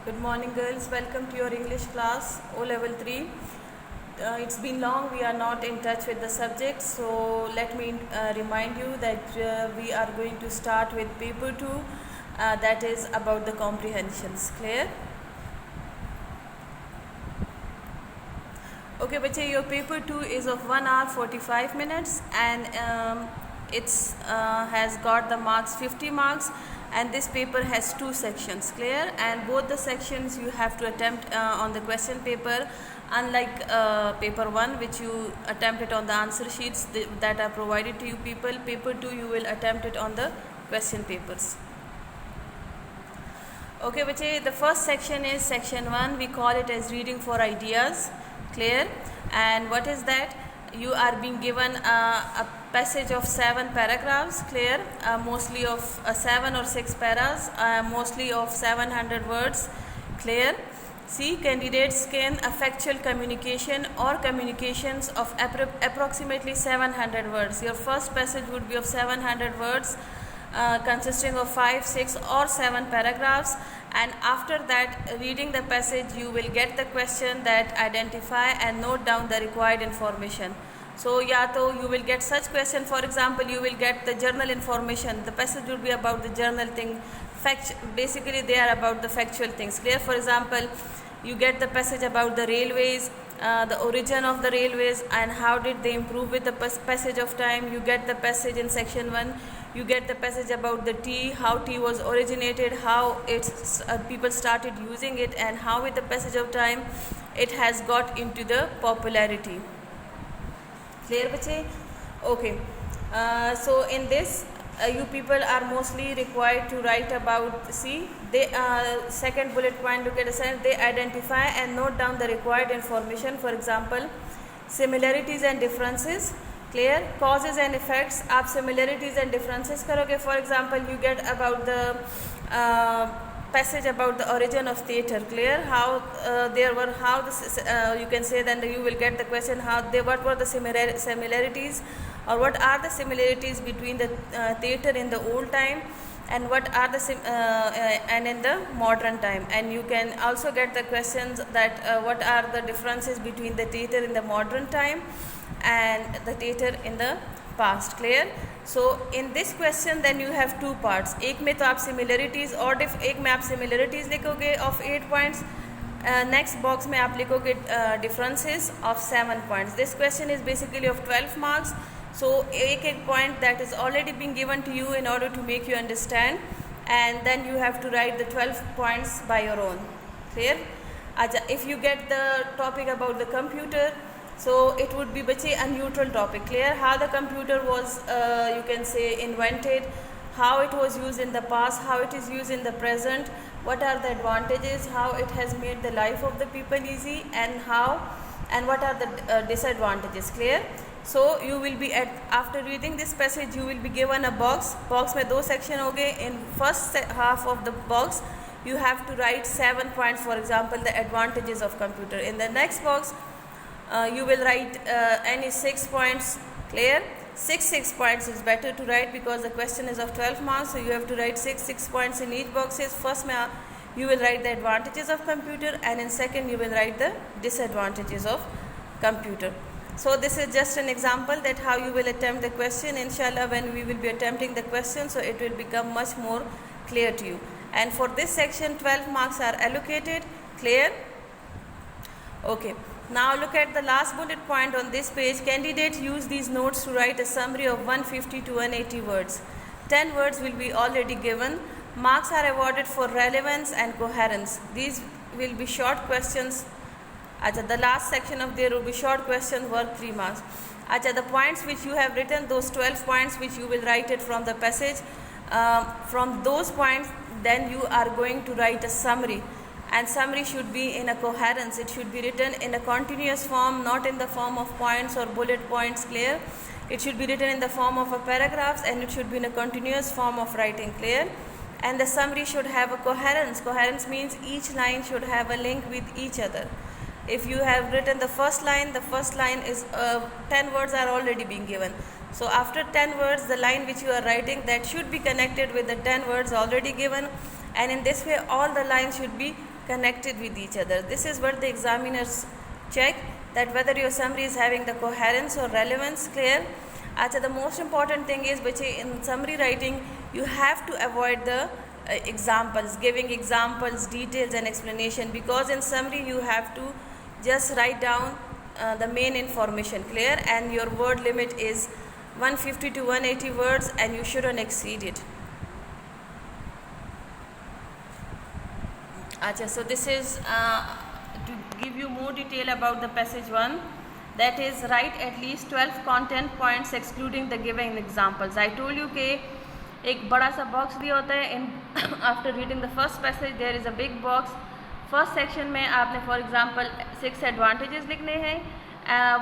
Good morning, girls. Welcome to your English class, O level 3. It's been long, we are not in touch with the subject, so let me remind you that we are going to start with paper 2, that is about the comprehensions. Clear? Okay, bache, your paper 2 is of 1 hour 45 minutes and it's has got the marks 50 marks, and this paper has 2 sections. Clear? And both the sections you have to attempt on the question paper, unlike paper 1 which you attempt it on the answer sheets that are provided to you people. Paper 2 you will attempt it on the question papers. Okay, bache, the first section is section 1. We call it as reading for ideas. Clear? And what is that? You are being given a passage of 7 paragraphs. Clear? Mostly of 7 or 6 paras, mostly of 700 words. Clear? See, candidates can a factual communication or communications of approximately 700 words. Your first passage would be of 700 words, consisting of 5, 6 or 7 paragraphs, and after that reading the passage you will get the question that identify and note down the required information. So you will get such question. For example, you will get the journal information. The passage will be about the journal thing. Basically they are about the factual things. Clear? For example, you get the passage about the railways, the origin of the railways and how did they improve with the passage of time. You get the passage in section 1. You get the passage about the tea, how tea was originated, how it's people started using it, and how with the passage of time it has got into the popularity. Clear, bache? Okay. So in this you people are mostly required to write about, see, they second bullet point, look at the sentence, they identify and note down the required information. For example, similarities and differences. Clear? Causes and effects. आप similarities and differences करोगे. For example, you get about the passage about the origin of theatre. Clear? How there were, how the, you can say, then you will get the question how they, what were the similarities, or what are the similarities between the theatre in the old time and what are the and in the modern time. And you can also get the questions that what are the differences between the theatre in the modern time and the theatre in the past. Clear? So in this question then you have 2 parts. एक में तो आप similarities और एक में आप similarities लिखोगे of 8 points. Next box में आप लिखोगे differences of 7 points. This question is basically of 12 marks. So एक point that is already being given to you in order to make you understand, and then you have to write the 12 points by your own. Clear? If you get the topic about the computer, so it would be bache a neutral topic. Clear? How the computer was you can say invented, how it was used in the past, how it is used in the present, what are the advantages, how it has made the life of the people easy, and how and what are the disadvantages. Clear? So you will be after reading this passage you will be given a box में 2 section हो गए. In first half of the box you have to write 7 points. For example, the advantages of computer. In the next box you will write any 6 points. Clear? 6 points is better to write because the question is of 12 marks, so you have to write 6 points in each boxes. First you will write the advantages of computer, and in second you will write the disadvantages of computer. So this is just an example that how you will attempt the question. Inshallah, when we will be attempting the question, so it will become much more clear to you. And for this section 12 marks are allocated. Clear? Okay. Now look at the last bullet point on this page. Candidates use these notes to write a summary of 150 to 180 words. 10 words will be already given. Marks are awarded for relevance and coherence. These will be short questions. The last section of there will be short questions worth 3 marks. The points which you have written, those 12 points which you will write it from the passage, from those points then you are going to write a summary. And summary should be in a coherence. It should be written in a continuous form, not in the form of points or bullet points. Clear? It should be written in the form of a paragraphs, and it should be in a continuous form of writing. Clear? And the summary should have a coherence. Coherence means each line should have a link with each other. If you have written the first line is 10 words are already being given. So after 10 words, the line which you are writing that should be connected with the 10 words already given, and in this way all the lines should be connected with each other. This is what the examiners check, that whether your summary is having the coherence or relevance. Clear? Acha, the most important thing is, bache, in summary writing you have to avoid the examples, giving examples, details and explanation, because in summary you have to just write down the main information. Clear? And your word limit is 150 to 180 words and you shouldn't exceed it. Acha, so this is to give you more detail about the passage 1, that is write at least 12 content points excluding the given examples. I told you कि एक बड़ा सा box दिया होता है in after reading the first passage there is a big box. First section में आपने for example 6 advantages लिखने हैं.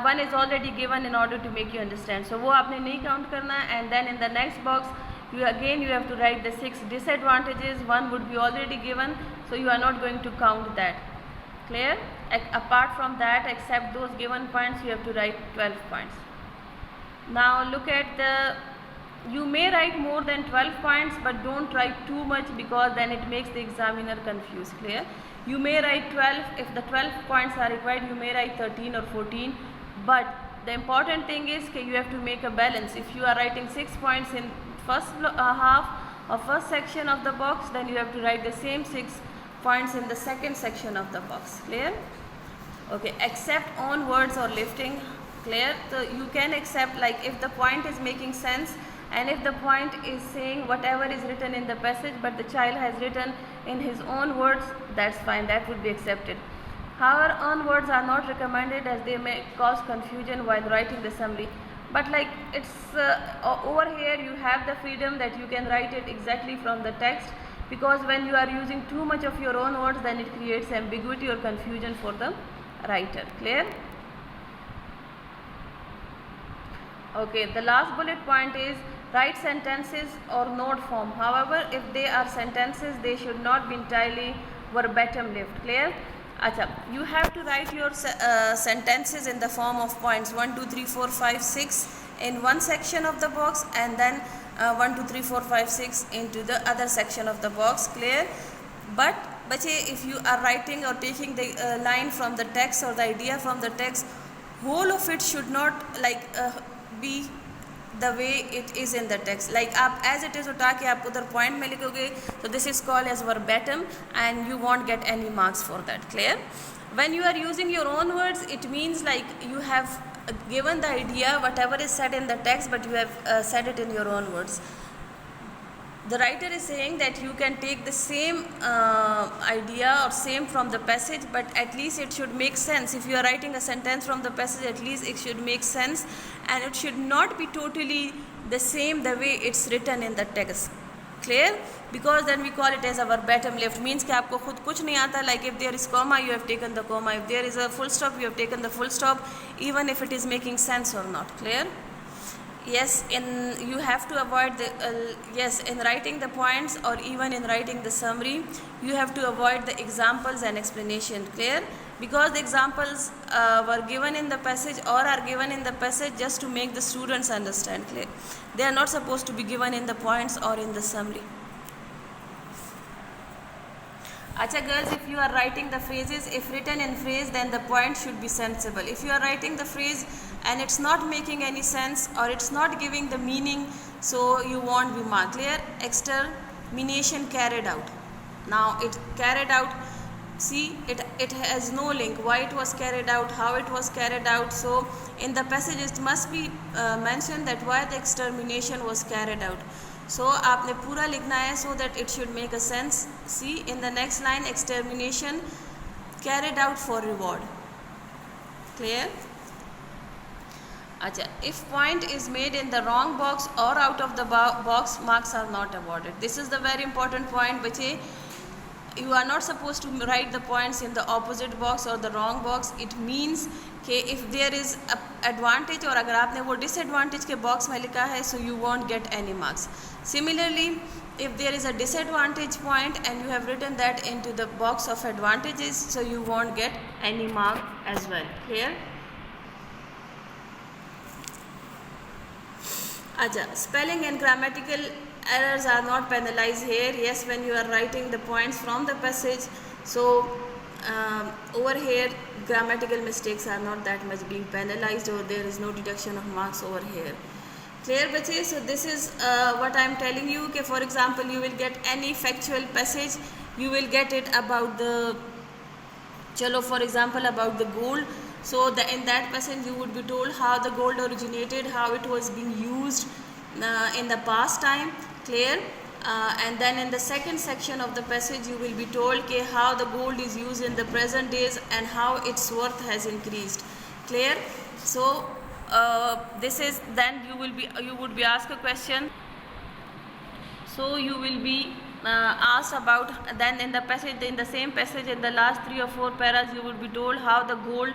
1 is already given in order to make you understand, so वो आपने नहीं काउंट करना. And then in the next box you have to write the 6 disadvantages. 1 would be already given, so you are not going to count that. Clear? Apart from that, except those given points, you have to write 12 points. Now look at the, you may write more than 12 points, but don't write too much because then it makes the examiner confused. Clear? You may write 12. If the 12 points are required, you may write 13 or 14, but the important thing is that you have to make a balance. If you are writing 6 points in first half or first section of the box, then you have to write the same 6 points in the second section of the box. Clear? Okay, except on words or lifting. Clear? So you can accept, like if the point is making sense and if the point is saying whatever is written in the passage but the child has written in his own words, that's fine, that would be accepted. However, on words are not recommended as they may cause confusion while writing the summary. But like it's over here you have the freedom that you can write it exactly from the text, because when you are using too much of your own words, then it creates ambiguity or confusion for the writer. Clear? Okay, the last bullet point is write sentences or note form. However, if they are sentences, they should not be entirely verbatim lived. Clear? Acha, you have to write your sentences in the form of points 1 2 3 4 5 6 in one section of the box, and then 1 2 3 4 5 6 into the other section of the box. Clear? But bache, if you are writing or taking the line from the text or the idea from the text, whole of it should not like be the way it is in the text. Like आप as it is उठा के आप उधर point में लिखोगे, so this is called as verbatim and you won't get any marks for that. Clear? When you are using your own words, it means like you have given the idea whatever is said in the text, but you have said it in your own words. The writer is saying that you can take the same idea or same from the passage, but at least it should make sense. If you are writing a sentence from the passage, at least it should make sense and it should not be totally the same the way it's written in the text. Clear? Because then we call it as a verbatim lift. Means कि आपको खुद कुछ नहीं आता. Like if there is comma, you have taken the comma. If there is a full stop, you have taken the full stop, even if it is making sense or not. Clear? Yes, you have to avoid the yes, in writing the points or even in writing the summary, you have to avoid the examples and explanation. Clear? Because the examples were given in the passage or are given in the passage just to make the students understand. Clear? They are not supposed to be given in the points or in the summary. Acha girls, if you are writing the phrases, if written in phrase, then the point should be sensible. If you are writing the phrase and it's not making any sense or it's not giving the meaning, so you won't be marked. Clear? Extermination carried out. Now it carried out, see, it has no link. Why it was carried out, how it was carried out. So in the passage it must be mentioned that why the extermination was carried out. So आपने पूरा लिखना है so that it should make a sense. See in the next line, extermination carried out for reward. Clear? Acha, if point is made in the wrong box or out of the box, marks are not awarded. This is the very important point, which you are not supposed to write the points in the opposite box or the wrong box. It means कि if there is a advantage और अगर आपने वो disadvantage के box में लिखा है, so you won't get any marks. Similarly, if there is a disadvantage point and you have written that into the box of advantages, so you won't get any mark as well. Clear? Acha, spelling and grammatical errors are not penalized here. Yes, when you are writing the points from the passage, So over here grammatical mistakes are not that much being penalized, or there is no deduction of marks over here. Clear bache? So this is what I am telling you. Okay, for example, you will get any factual passage, you will get it about the chalo, for example, about the gold. So in that passage you would be told how the gold originated, how it was being used in the past time. Clear? And then in the second section of the passage you will be told how the gold is used in the present days and how its worth has increased. Clear? So this is, then you would be asked a question. So you will be asked about, then in the passage, in the same passage, in the last 3 or 4 paras you would be told how the gold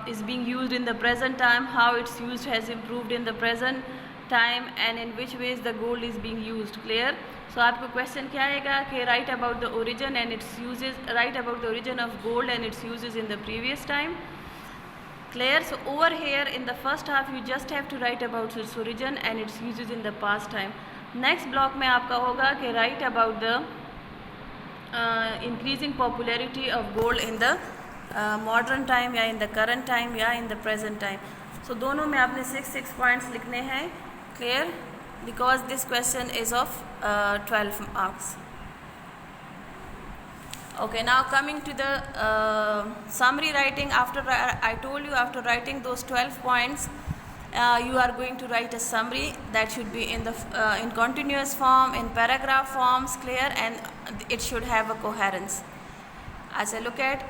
is being used in the present time, how its use has improved in the present time, and in which ways the gold is being used. Clear? So आपको question क्या आएगा कि write about the origin and its uses, write about the origin of gold and its uses in the previous time. Clear? So over here in the first half you just have to write about its origin and its uses in the past time. Next block में आपका होगा कि write about the increasing popularity of gold in the modern time, या in the current time, या in the present time. So दोनों में आपने 6 points लिखने हैं. Clear? Because this question is of 12 marks. Okay, now coming to the summary writing. After I told you, after writing those 12 points, you are going to write a summary that should be in the in continuous form, in paragraph forms. Clear? And it should have a coherence. As I look at,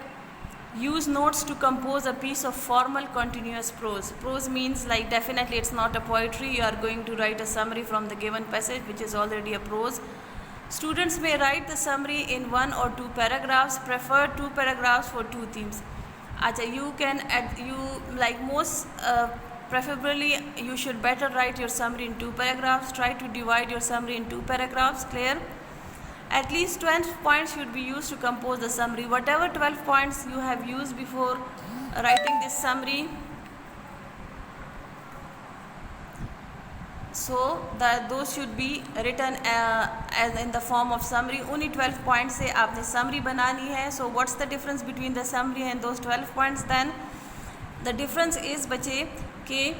use notes to compose a piece of formal continuous prose. Prose means, like, definitely it's not a poetry. You are going to write a summary from the given passage, which is already a prose. Students may write the summary in 1 or 2 paragraphs. Prefer 2 paragraphs for 2 themes. Acha, you can add, you like most preferably you should better write your summary in 2 paragraphs. Try to divide your summary in 2 paragraphs. Clear? At least 12 points should be used to compose the summary. Whatever 12 points you have used before writing this summary, so those should be written as in the form of summary. Only 12 points से आपने summary बनानी है. So what's the difference between the summary and those 12 points then? The difference is बच्चे कि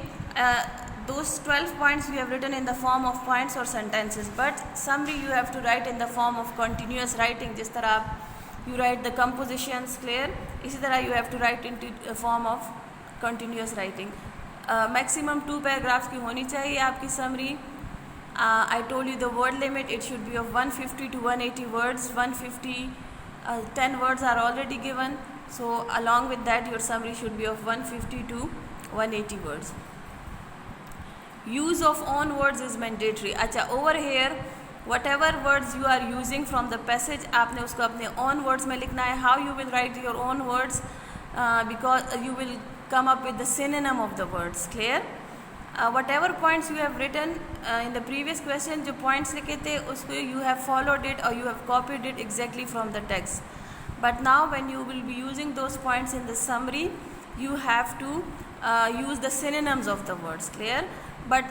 those 12 points you have written in the form of points or sentences, but summary you have to write in the form of continuous writing. जिस तरह you write the compositions. Clear? इसी तरह you have to write into a form of continuous writing. Maximum 2 paragraphs की होनी चाहिए आपकी summary. I told you the word limit, it should be of 150 to 180 words. 150, 10 words are already given, so along with that your summary should be of 150 to 180 words. Use of own words is mandatory. अच्छा, over here whatever words you are using from the passage आपने उसको अपने own words में लिखना है. How you will write your own words? Because you will come up with the synonym of the words. Clear? Whatever points you have written in the previous question, जो points लिखे थे उसको you have followed it or you have copied it exactly from the text. But now when you will be using those points in the summary, you have to use the synonyms of the words. Clear? But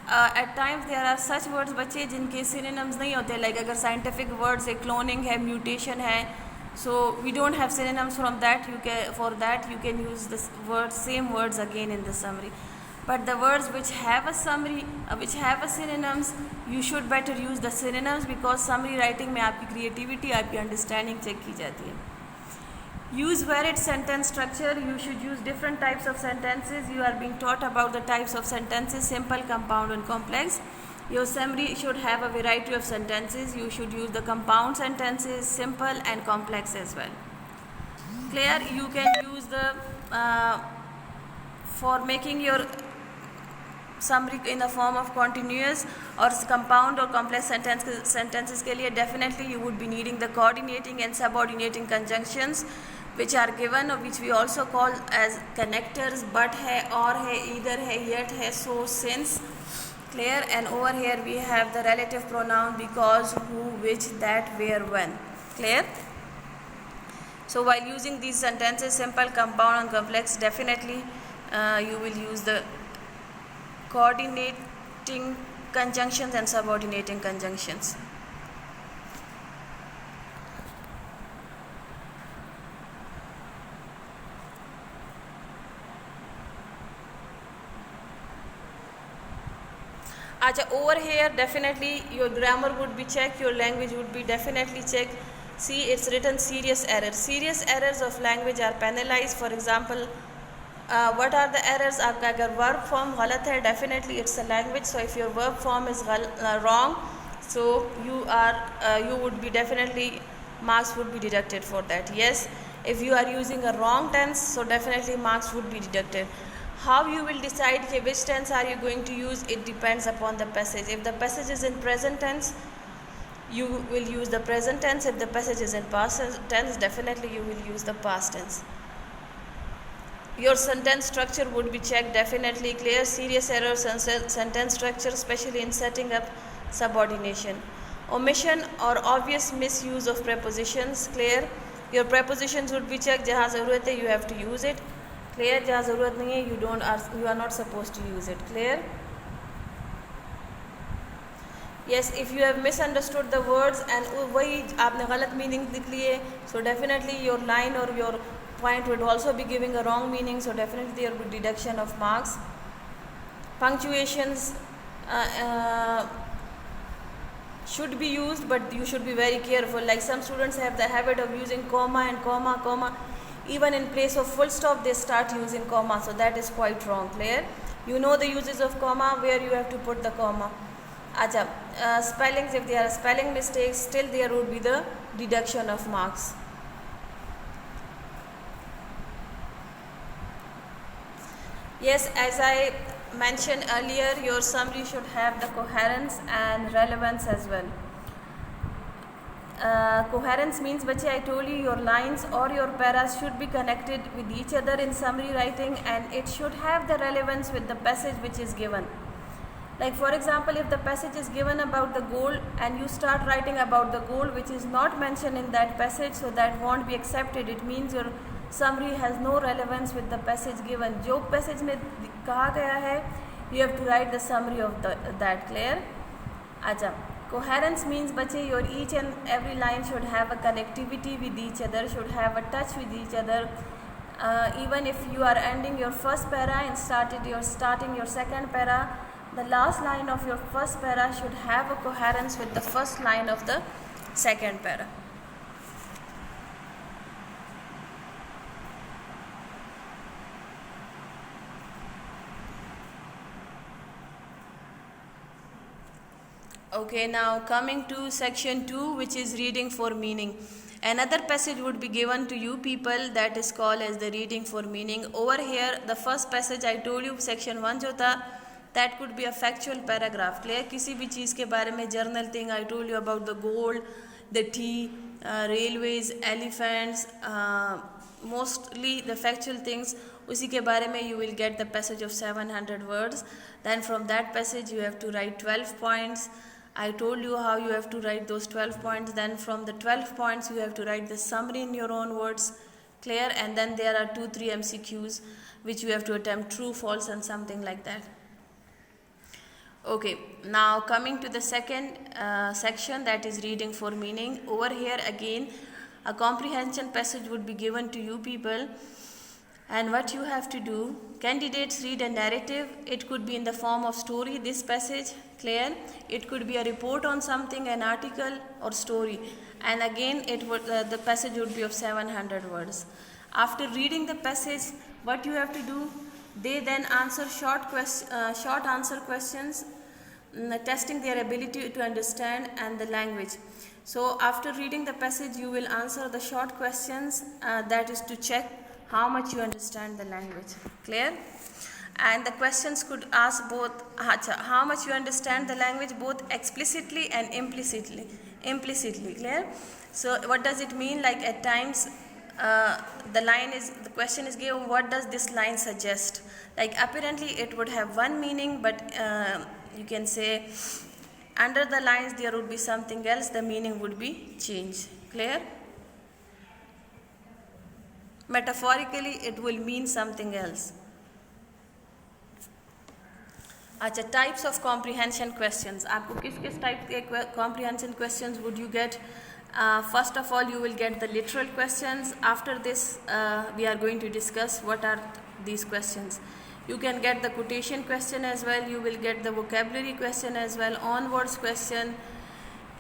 at times there are such words बच्चे जिनके synonyms नहीं होते. Like अगर scientific words है, cloning है, mutation है, so we don't have synonyms from that. For that you can use the words, same words again in the summary. But the words which have a summary, which have a synonyms, you should better use the synonyms, because summary writing में आपकी creativity, आपकी understanding check की जाती है. Use varied sentence structure. You should use different types of sentences. You are being taught about the types of sentences: simple, compound and complex. Your summary should have a variety of sentences. You should use the compound sentences, simple and complex as well. Clear? You can use the for making your summary in the form of continuous or compound or complex sentences के लिए definitely you would be needing the coordinating and subordinating conjunctions, which are given, or which we also call as connectors. But है, और है, either है, yet है, so, since. Clear? And over here we have the relative pronoun because, who, which, that, where, when. Clear? So while using these sentences, simple, compound and complex, definitely you will use the coordinating conjunctions and subordinating conjunctions. acha over here definitely your grammar would be checked, your language would be definitely checked. See, it's written serious errors. Serious errors of language are penalized. For example, what are the errors? आपका अगर verb form गलत है, definitely it's a language. So if your verb form is wrong, so you would be definitely, marks would be deducted for that. Yes, if you are using a wrong tense, so definitely marks would be deducted. How you will decide which tense are you going to use? It depends upon the passage. If the passage is in present tense, you will use the present tense. If the passage is in past tense, definitely you will use the past tense. Your sentence structure would be checked, definitely. Clear serious errors in sentence structure, especially in setting up subordination. Omission or obvious misuse of prepositions. Clear, your prepositions would be checked. जहाँ ज़रूरत है you have to use it. Clear, जहाँ ज़रूरत नहीं है you are not supposed to use it. Clear. Yes, if you have misunderstood the words and वही आपने गलत meaning लिख लिए, so definitely your line or your point would also be giving a wrong meaning, so definitely there would be deduction of marks. Punctuations should be used, but you should be very careful. Like some students have the habit of using comma and comma. Even in place of full stop, they start using comma, so that is quite wrong. Clear? You know the uses of comma, where you have to put the comma. Acha, spellings, if there are spelling mistakes, still there would be the deduction of marks. Yes, as I mentioned earlier, your summary should have the coherence and relevance as well. Coherence means, bache, I told you your lines or your paras should be connected with each other in summary writing, and it should have the relevance with the passage which is given. Like for example, if the passage is given about the goal and you start writing about the goal which is not mentioned in that passage, so that won't be accepted. It means your summary has no relevance with the passage given. जो passage में कहा गया है, you have to write the summary of that. Clear? अच्छा, coherence means बच्चे your each and every line should have a connectivity with each other, should have a touch with each other. Even if you are ending your first para and starting your second para, the last line of your first para should have a coherence with the first line of the second para. Okay, now coming to section 2, which is reading for meaning. Another passage would be given to you people, that is called as the reading for meaning. Over here, the first passage I told you, section 1 जो था, that could be a factual paragraph. Clear? किसी भी चीज़ के बारे में, journal thing, I told you about the gold, the tea, railways, elephants, mostly the factual things. उसी के बारे में you will get the passage of 700 words. Then from that passage you have to write 12 points. I told you how you have to write those 12 points. Then from the 12 points you have to write the summary in your own words. Clear? And then there are 2-3 MCQs which you have to attempt true, false and something like that. Okay, now coming to the second section, that is reading for meaning. Over here again a comprehension passage would be given to you people, and what you have to do, candidates read a narrative. It could be in the form of story, this passage. Clear? It could be a report on something, an article or story, and again the passage would be of 700 words. After reading the passage, what you have to do, they then answer short answer questions, testing their ability to understand and the language. So after reading the passage you will answer the short questions, that is to check how much you understand the language. Clear? And the questions could ask both how much you understand the language, both explicitly and implicitly. Clear? So what does it mean? Like at times the question is given, what does this line suggest? Like apparently it would have one meaning, but you can say under the lines there would be something else, the meaning would be changed. Clear? Metaphorically it will mean something else. अच्छा, types of comprehension questions. आपको किस type के comprehension questions would you get? First of all you will get the literal questions. After this we are going to discuss what are these questions. You can get the quotation question as well. You will get the vocabulary question as well, on words question,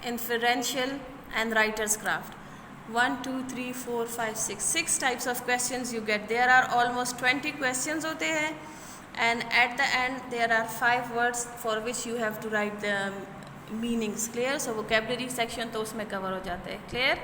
inferential and writer's craft. 1, 2, 3, 4, 5, 6. 6 types of questions you get. There are almost 20 questions होते हैं, and at the end there are 5 words for which you have to write the meanings. Clear? So vocabulary section तो उसमें cover हो जाता है. Clear?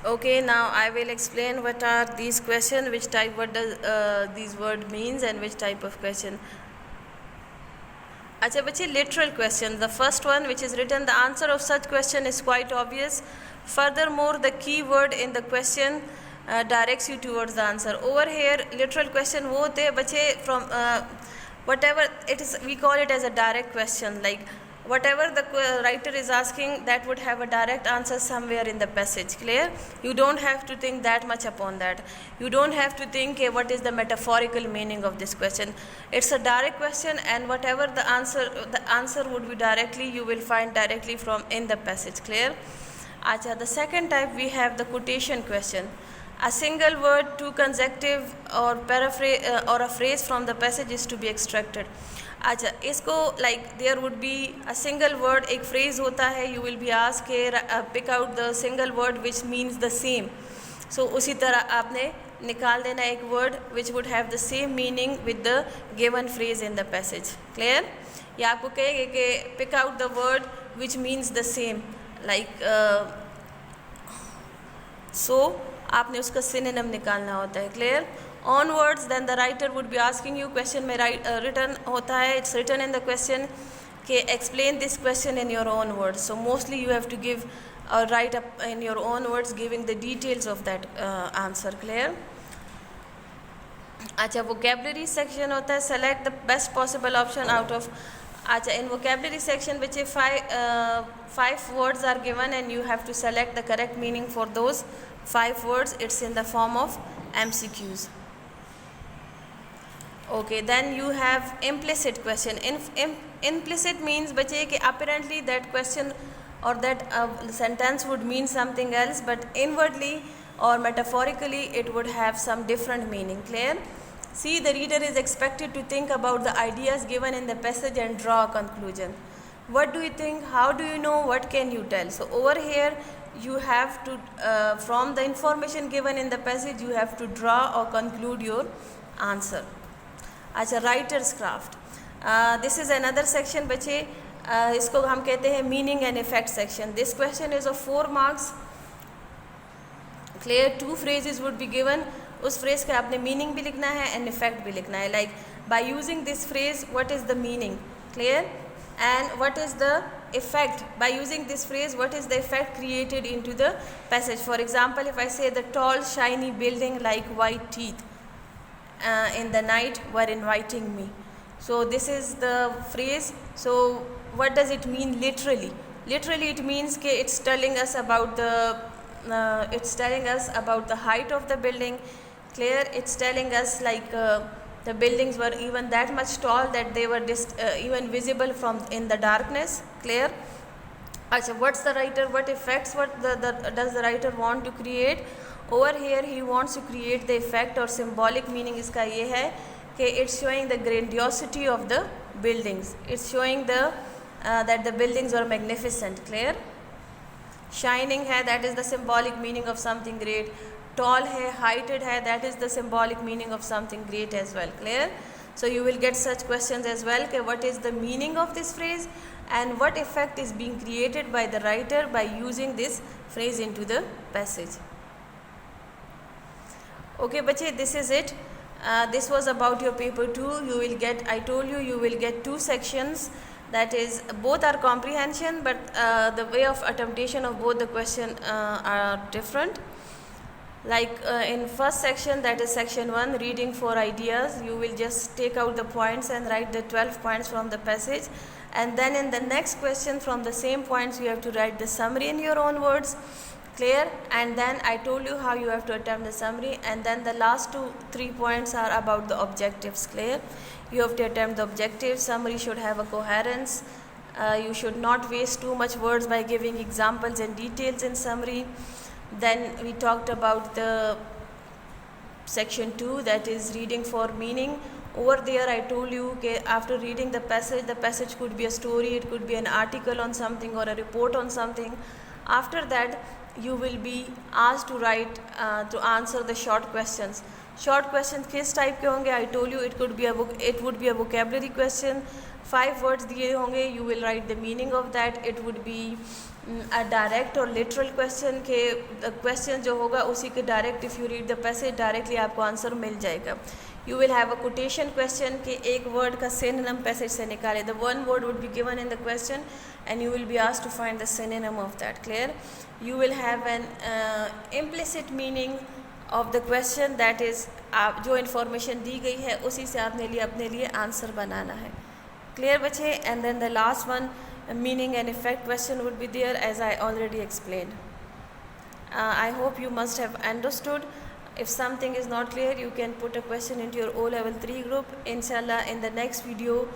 Okay, now I will explain what are these questions, which type, what does these word means, and which type of question. अच्छा बच्चे, literal question. The first one which is written, the answer of such question is quite obvious. Furthermore, the key word in the question directs you towards the answer. Over here, literal question वो होते हैं बच्चे from whatever it is, we call it as a direct question. Like whatever the writer is asking, that would have a direct answer somewhere in the passage. Clear? You don't have to think that much upon that. You don't have to think what is the metaphorical meaning of this question. It's a direct question, and whatever the answer would be directly, you will find directly from in the passage. Clear? Acha, the second type we have the quotation question. A single word, two consecutive or paraphrase or a phrase from the passage is to be extracted. अच्छा, इसको like there would be a single word, एक phrase होता है, you will be asked pick out the single word which means the same. So उसी तरह आपने निकाल देना एक word which would have the same meaning with the given phrase in the passage. Clear? या आपको कहेंगे कि pick out the word which means the same, like so आपने उसका synonym निकालना होता है. Clear? Onwards, then the writer would be asking you question में written होता है, it's written in the question कि explain this question in your own words. So mostly you have to give or write up in your own words giving the details of that answer. Clear? अच्छा, vocabulary section होता है, select the best possible option out of. अच्छा, in vocabulary section बच्चे 5 words are given and you have to select the correct meaning for those 5 words. It's in the form of MCQs. Okay, then you have implicit question. Implicit means बच्चे कि apparently that question or that sentence would mean something else, but inwardly or metaphorically it would have some different meaning. Clear? See, the reader is expected to think about the ideas given in the passage and draw a conclusion. What do you think? How do you know? What can you tell? So over here you have to from the information given in the passage you have to draw or conclude your answer. अच्छा, writer's craft. This is another section बच्चे, इसको हम कहते हैं meaning and effect section. This question is of 4 marks. Clear? 2 phrases would be given. उस phrase का आपने meaning भी लिखना है and effect भी लिखना है. Like by using this phrase, what is the meaning? Clear? And what is the effect? By using this phrase, what is the effect created into the passage? For example, if I say the tall shiny building like white teeth in the night were inviting me. So this is the phrase. So what does it mean literally? Literally it means that it's telling us about the height of the building. Clear? It's telling us like the buildings were even that much tall that they were even visible from in the darkness. Clear? Achha, what's the writer? What effects? What does the writer want to create? Over here he wants to create the effect or symbolic meaning. इसका ये है कि it's showing the grandiosity of the buildings. It's showing the that the buildings are magnificent. Clear? Shining है, that is the symbolic meaning of something great. Tall है, heighted है, that is the symbolic meaning of something great as well. Clear? So you will get such questions as well. कि what is the meaning of this phrase and what effect is being created by the writer by using this phrase into the passage. Okay बच्चे, this is it. This was about your paper 2. You will get, I told you, you will get 2 sections. That is, both are comprehension, but the way of attemptation of both the question are different. Like in first section, that is section 1, reading for ideas, you will just take out the points and write the 12 points from the passage. And then in the next question from the same points, you have to write the summary in your own words. Clear? And then I told you how you have to attempt the summary, and then the last 3 points are about the objectives. Clear? You have to attempt the objectives. Summary should have a coherence. You should not waste too much words by giving examples and details in summary. Then we talked about the section 2, that is reading for meaning. Over there I told you that after reading the passage could be a story, it could be an article on something or a report on something. After that you will be asked to write to answer the short questions. Short questions किस type के होंगे? I told you it would be a vocabulary question. 5 words दिए होंगे, you will write the meaning of that. It would be a direct or literal question के question जो होगा उसी के direct, if you read the passage directly आपको answer मिल जाएगा. You will have a quotation question कि एक word का synonym passage से निकाले. The one word would be given in the question and you will be asked to find the synonym of that. Clear? You will have an implicit meaning of the question, that is जो information दी गई है उसी से आपने अपने लिए answer बनाना है. Clear बच्चे? And then the last one, meaning and effect question would be there, as I already explained. I hope you must have understood. If something is not clear, you can put a question into your O level 3 group. Inshallah, in the next video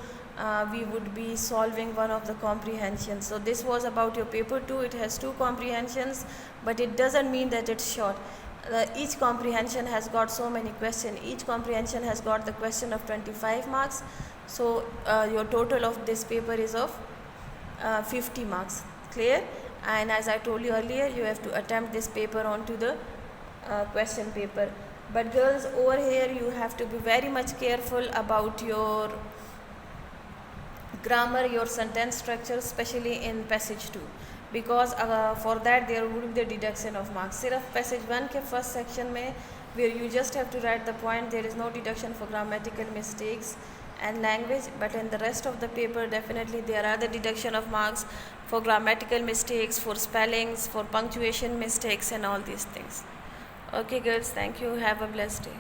we would be solving one of the comprehensions. So this was about your paper 2. It has 2 comprehensions, but it doesn't mean that it's short. Each comprehension has got so many questions. Each comprehension has got the question of 25 marks. So your total of this paper is of 50 marks. Clear? And as I told you earlier, you have to attempt this paper onto the question paper. But girls, over here you have to be very much careful about your grammar, your sentence structure, especially in passage 2, because for that there would be the deduction of marks. सिर्फ passage 1 के first section में, where you just have to write the point, there is no deduction for grammatical mistakes and language, but in the rest of the paper definitely there are the deduction of marks for grammatical mistakes, for spellings, for punctuation mistakes and all these things. Okay girls, thank you. Have a blessed day.